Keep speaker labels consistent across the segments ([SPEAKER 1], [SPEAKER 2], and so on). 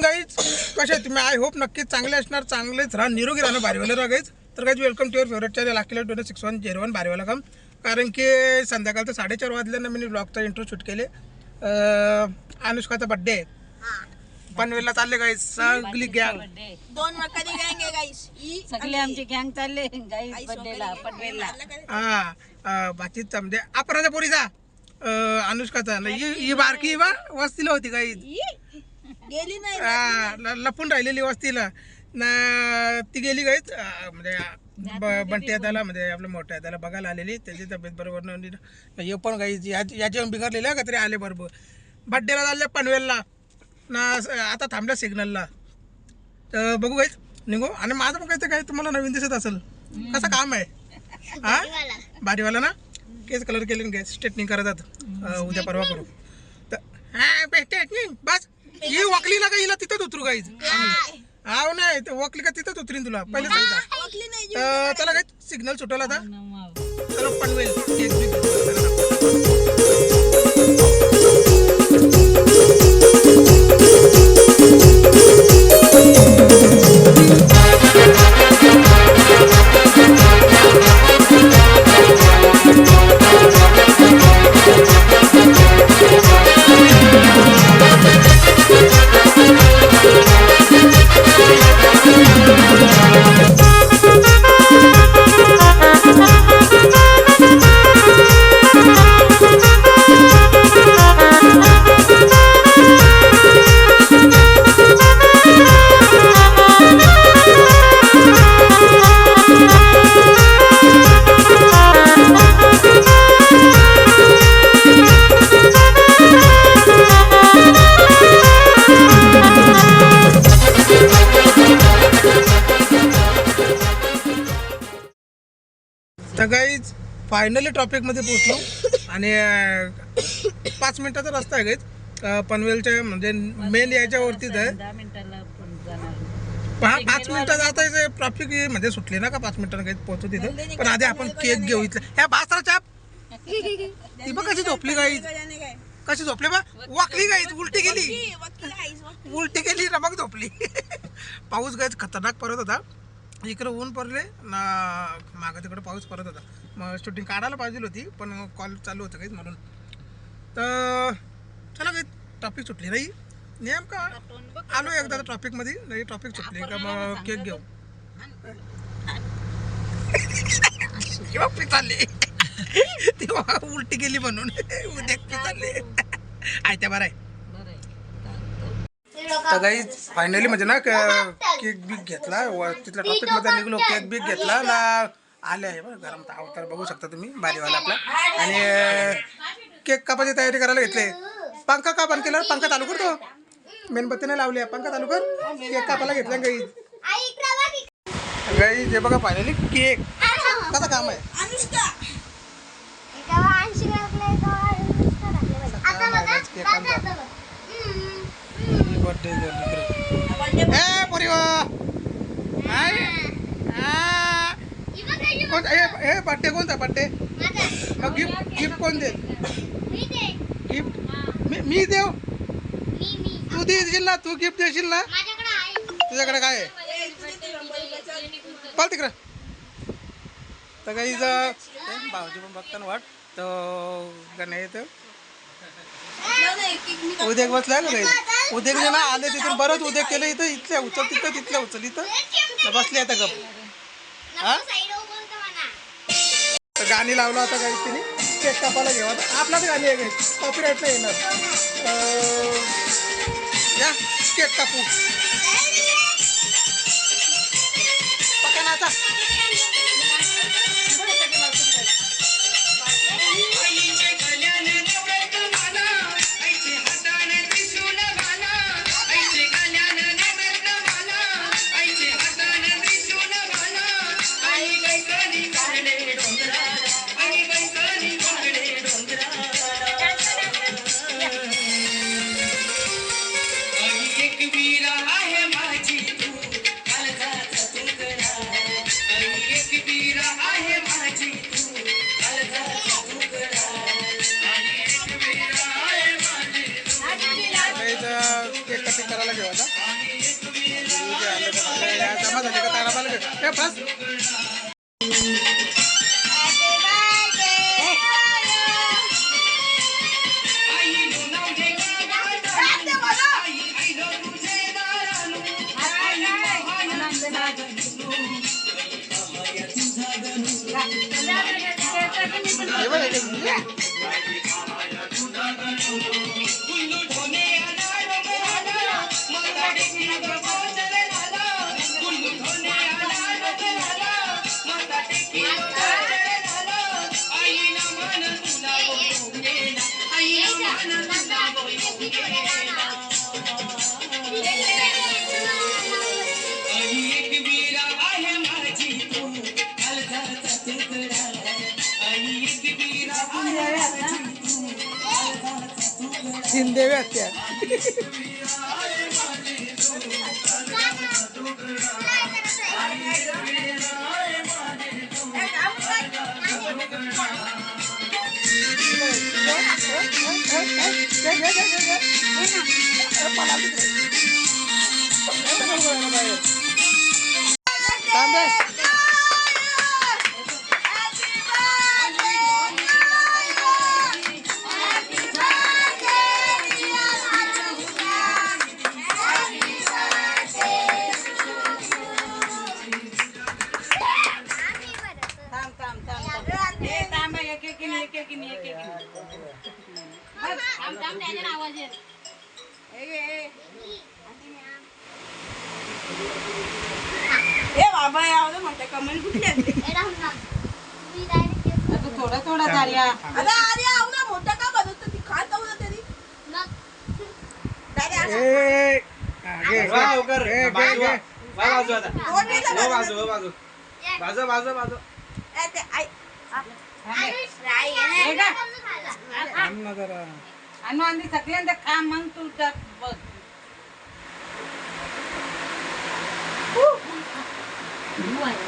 [SPEAKER 1] Guys कसे आहे तुम्ही? आय होप नक्कीच चांगले असणार, चांगलेच राहा, निरोगी राहणं बारीवाला राहा गाईज. तर guys welcome to your favourite channel Akhil 6101 बारीवाला काम. कारण की संध्याकाळचं 4:30 वाजल्यानं मी ब्लॉगचा इंट्रो शूट केले. अनुष्काचा बड्डे आहे, पनवेलला चालले गाईज सगळी गँग.
[SPEAKER 2] 2 मकानी गँग आहे गाईस.
[SPEAKER 3] सगळे आमची गँग चालले गाईस बर्थडेला पनवेलला.
[SPEAKER 1] बाकी म्हणजे अपराच्या पोरीचा अनुष्काचा ही बारकी बा वस्तीला होती गाईज,
[SPEAKER 2] गेली नाही
[SPEAKER 1] लपून राहिलेली वस्तीला ना. ती गेली गाईच म्हणजे बंटी दादाला म्हणजे आपल्या मोठ्या दादाला बघायला आलेली. त्याची तब्येत बरोबर नव्हती. हे पण गाईच याच्या बिघडलेल्या का तरी आले बरोबर. बड्डेला चालले पनवेलला ना, आता थांबल्या सिग्नलला. तर बघू गाईच निघू. आणि माझं पण काहीतरी काय तुम्हाला नवीन दिसत असेल. कसं काम आहे हा बारीवाला ना? केस कलर केले गाईच, स्ट्रेटनिंग करतात. उद्या परवा करू. तर स्ट्रेटनिंग बस. ही वकली ना का हिला तिथंच उतरू गाईज. आव नाही वकली का तिथंच उतरीन तुला पहिले सांगा. चला काय सिग्नल सुटवला आता. चलो पनवेल. तर गाईज फायनली ट्रॉफिकमध्ये पोचलो आणि 5 मिनिटाचा रस्ता आहे गाईज पनवेलच्या म्हणजे मेन याच्यावरतीच आहे.
[SPEAKER 3] 10 मिनिटाला जाणार.
[SPEAKER 1] 5 मिनिटं जाता ट्रॉफिक म्हणजे सुटली ना का 5 मिनिटांना काही पोहोचू तिथं. पण आधी आपण केक घेऊ इथलं. ह्या बासरा चाप ती बघ कशी झोपली गाईज, कशी झोपली बा. वाकली गाईज, उलटी गेली ना मग झोपली. पाऊस गाईज खतरनाक पडत होता. इकडे ऊन पडले ना, मागं तिकडे पाऊस पडत होता. मग शूटिंग काढायला पाहिजे होती पण कॉल चालू होतं काहीच म्हणून. तर चला काही ट्रॉफिक सुटली नाही. नेमका आलो एकदा ट्रॉफिकमध्ये नाही, ट्रॉफिक सुटली का मग केक घेऊ. चालली तेव्हा उलटी गेली म्हणून उद्या चालले आहे त्या बरं आहे. तर काही फायनली म्हणजे ना केक बिक घेतला, तिथल्या ट्रॉफिकमध्ये निघलो, केक बिक घेतला ना. आले आहे बरं गरम अवतार बघू शकता तुम्ही बारीवाला आपला. आणि केक कापाची तयारी करायला घेतले. पंखा का बंद केला, पंखा चालू करतो, मेणबत्ती नाही लावली, पंखा चालू कर. केक कापायला घेतला गाई. गाई जे बघा फायनली केक कसं काम आहे. हे बड्डे कोणता बड्डे? मग गिफ्ट कोण देईल? गिफ्ट मी देऊ? तू देशील ना, तू गिफ्ट देशील ना. तुझ्याकडे काय आहे पाल तिकडं. तर काही भाऊजी पण बघताना वाट तर गाणं येतं. उद्या बसला का काही उद्या ना आले तिथून बरंच उद्या केलं. इथं इथल्या उचल तिथं, तिथल्या उचल इथं बसले आता गप. हा तर गाणी लावलं आता काही तिने केक कापायला घेऊ. आता आपलाच गाणी आहे काही कॉपीराईट नाही येणार. या केक कापू पक्का नाचा.
[SPEAKER 4] वीरा आहे माझी
[SPEAKER 1] आता जमा झाले का तारा पाहिलं हे फर्स्ट शिंदेवे त्या
[SPEAKER 2] बाबा यावं म्हणते कमेंट कुठली आहे?
[SPEAKER 3] थोडा थोडा झाल्या
[SPEAKER 2] अरे अरे आव ना मोठा का बनवतो ती खात आव ना तरी दादा
[SPEAKER 3] आणि सगळ्यांदा खा मग तू बघ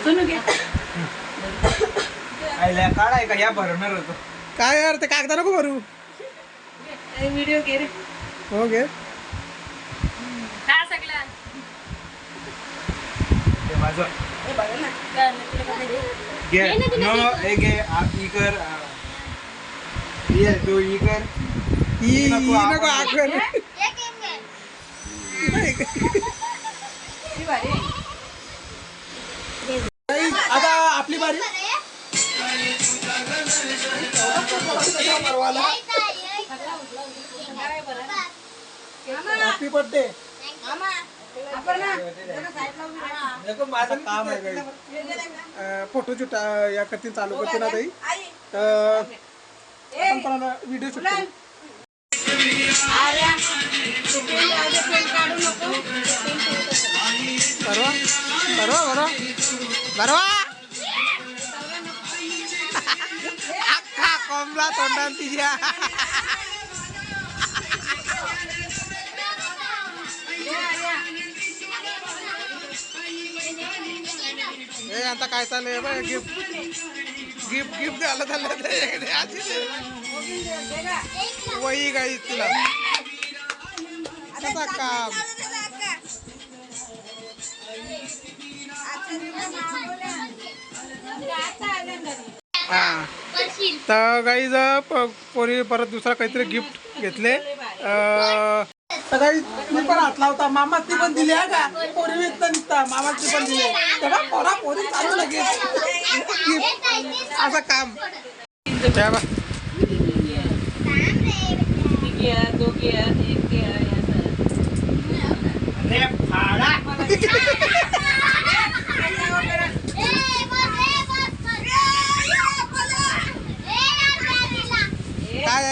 [SPEAKER 3] सुनू घे
[SPEAKER 4] काढाय का या भरणार होतो
[SPEAKER 1] काय यार ते कागदा नको भरू
[SPEAKER 3] व्हिडिओ घे रे
[SPEAKER 1] हो गे
[SPEAKER 3] खा सगळं
[SPEAKER 4] माझं
[SPEAKER 2] हे बघा ना
[SPEAKER 4] घे नो हे घे आप ई कर ये तू ई कर
[SPEAKER 1] ही नको आकर आता आपली बारी हॅपी बर्थडे माझं काम आहे काही फोटोशूट या करतील चालू करते ना ताई आपण पण व्हिडिओ शूट करू बरोबर बरोबर बरोबर अख्खा कोंबला तोंडात तिच्या हे आता काय चाललंय बघ गिफ्ट गिफ्ट गिफ्ट झालं झालं वही गाई तुला आता काम हा तर गाईज पोरी परत दुसरा काहीतरी गिफ्ट घेतले तर काही मी पण हात लावता मामाची पण दिली आहे का पोरी विकता निघता मामाची पण दिली तेव्हा पोरा पोरी चालू लगेच असं काम तेव्हा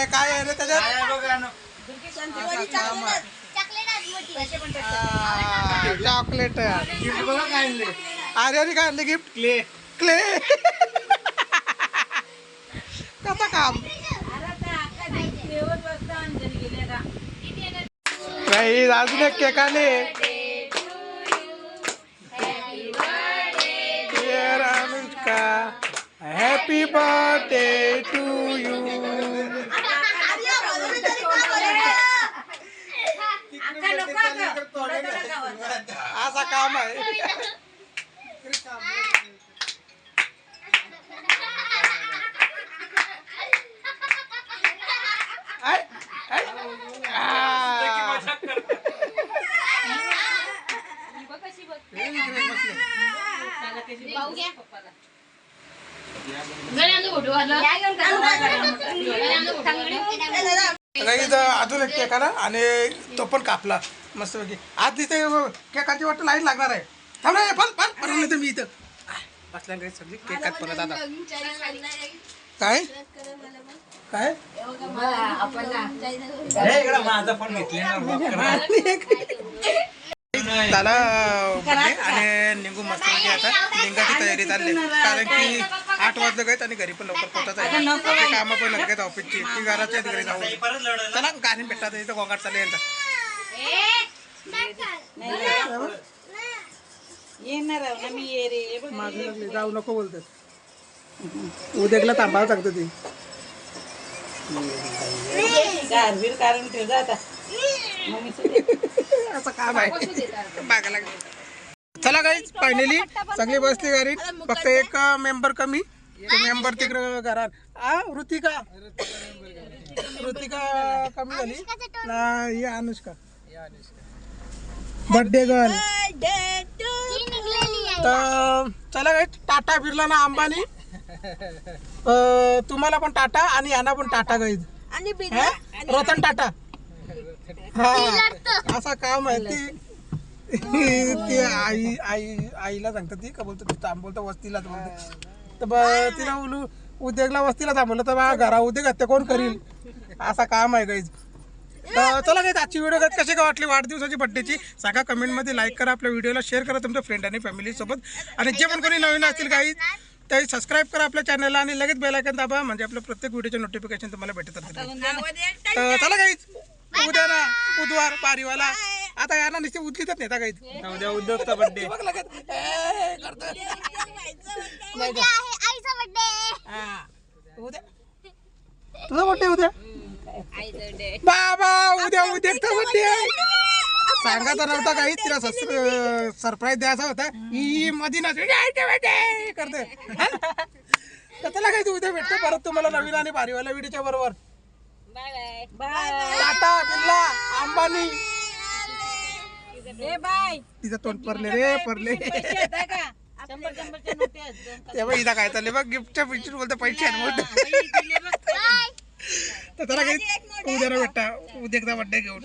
[SPEAKER 1] काय आहे रे त्याच्यात चॉकलेट
[SPEAKER 4] गिफ्ट बघा काय आणले
[SPEAKER 1] अरे अरे काय आणले गिफ्ट
[SPEAKER 4] क्ले
[SPEAKER 1] क्ले कसं काम नाही अजून एक केक आले Anushka happy birthday to you काही अजून एक केक आला आणि तो पण कापला मस्तपैकी. आज तिथे केकाची वाटतं लाईन लागणार आहे. थांब रे, पण मी इथं बसल्या काही सगळी केक काट परत आता. काय काय
[SPEAKER 4] माझा फोन
[SPEAKER 1] त्याला आणि निघू मस्त म्हणजे आता लिंगाची तयारी चालली कारण की 8 वाजले गआहेत आणि घरी पण लवकर पोहोचत आहे. कामं पण लगेच ऑफिसची ती घराच्या घरी जाऊ. चला गाणी भेटतात इथं गोंगाट चालले यांचा.
[SPEAKER 3] येणार ना मी ये रे
[SPEAKER 1] मागे लागली जाऊ नको बोलतात. उद्याला थांबावं सांगतो ती.
[SPEAKER 3] गारबीर कारण ठेव जा आता
[SPEAKER 1] असं काम आहे मागे लागली. चला गाईज फायनली सगळी बसली गाडीत. फक्त एक मेंबर कमी. तो मेंबर तिकडे घरात. ऋतिका कमी झाली ना. ही अनुष्का बर्थडे गर्ल. तर चला गाईज टाटा बिर्ला ना अंबानी. तुम्हाला पण टाटा आणि यांना पण टाटा गाईज.
[SPEAKER 2] आणि
[SPEAKER 1] रतन टाटा. हा असा काम आहे ती आईला सांगतात ती का बोलतो थांबवलं वस्तीला तर तिला उद्योगला वस्तीला थांबवलं तर बा घरा उद्योग हत्या कोण करील असा काम आहे गाईज. चला काही आजची व्हिडिओ कशी काय वाटली वाढदिवसाची बड्डेची सांगा कमेंटमध्ये. लाईक करा आपल्या व्हिडिओला, शेअर करा तुमच्या फ्रेंड आणि फॅमिलीसोबत. आणि जे पण कोणी नवीन असतील गाईज ते सबस्क्राईब करा आपल्या चॅनलला आणि लगेच बेल आयकॉन दाबा म्हणजे आपल्या प्रत्येक व्हिडिओचे नोटिफिकेशन तुम्हाला भेटत राहतील. तर चला गाईज उद्या ना बुधवार पारीवाला आता यांना नुसते उचलीतच नेता गाईज.
[SPEAKER 4] उद्या उद्योगचा बर्थडे.
[SPEAKER 1] उद्या तुझा बर्थडे उद्या बाबा उद्याचा बर्थडे आहे. सांगायचा नव्हता काही तिला सरप्राईज द्यायचा होता. ही मदीना करते. त्याला काही उद्या भेटतो परत तुम्हाला नवीन आणि भारीवाल्या व्हिडिओच्या बरोबर. टाटा बिर्ला अंबानी. तिचं तोंड परले रे परले. तेव्हा इथं काय चालले बघ गिफ्टच्या पिक्चर बोलतो पैसे आहेत बोलतो. तर त्याला काही उद्याला भेटता उद्याचा बड्डे घेऊन.